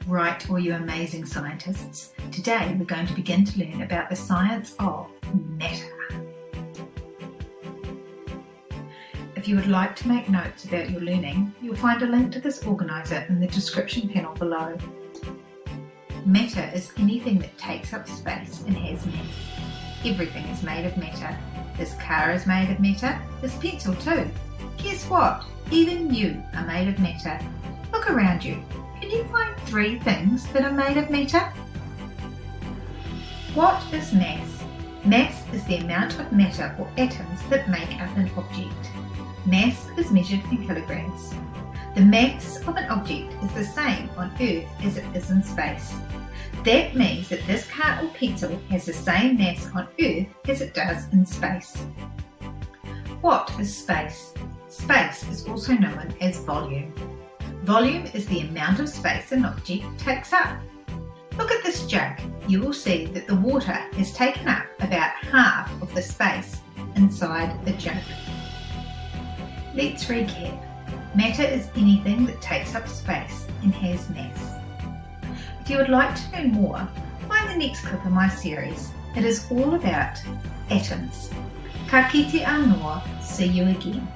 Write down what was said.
Right, all you amazing scientists. Today we're going to begin to learn about the science of matter. If you would like to make notes about your learning, you'll find a link to this organiser in the description panel below. Matter is anything that takes up space and has mass. Everything is made of matter. This car is made of matter, this pencil too. Guess what? Even you are made of matter. Look around you. Can you find 3 things that are made of matter? What is mass? Mass is the amount of matter or atoms that make up an object. Mass is measured in kilograms. The mass of an object is the same on Earth as it is in space. That means that this car or pencil has the same mass on Earth as it does in space. What is space? Space is also known as volume. Volume is the amount of space an object takes up. Look at this jug. You will see that the water has taken up about half of the space inside the jug. Let's recap. Matter is anything that takes up space and has mass. If you would like to learn more, find the next clip in my series. It is all about atoms. Ka kite anō, see you again.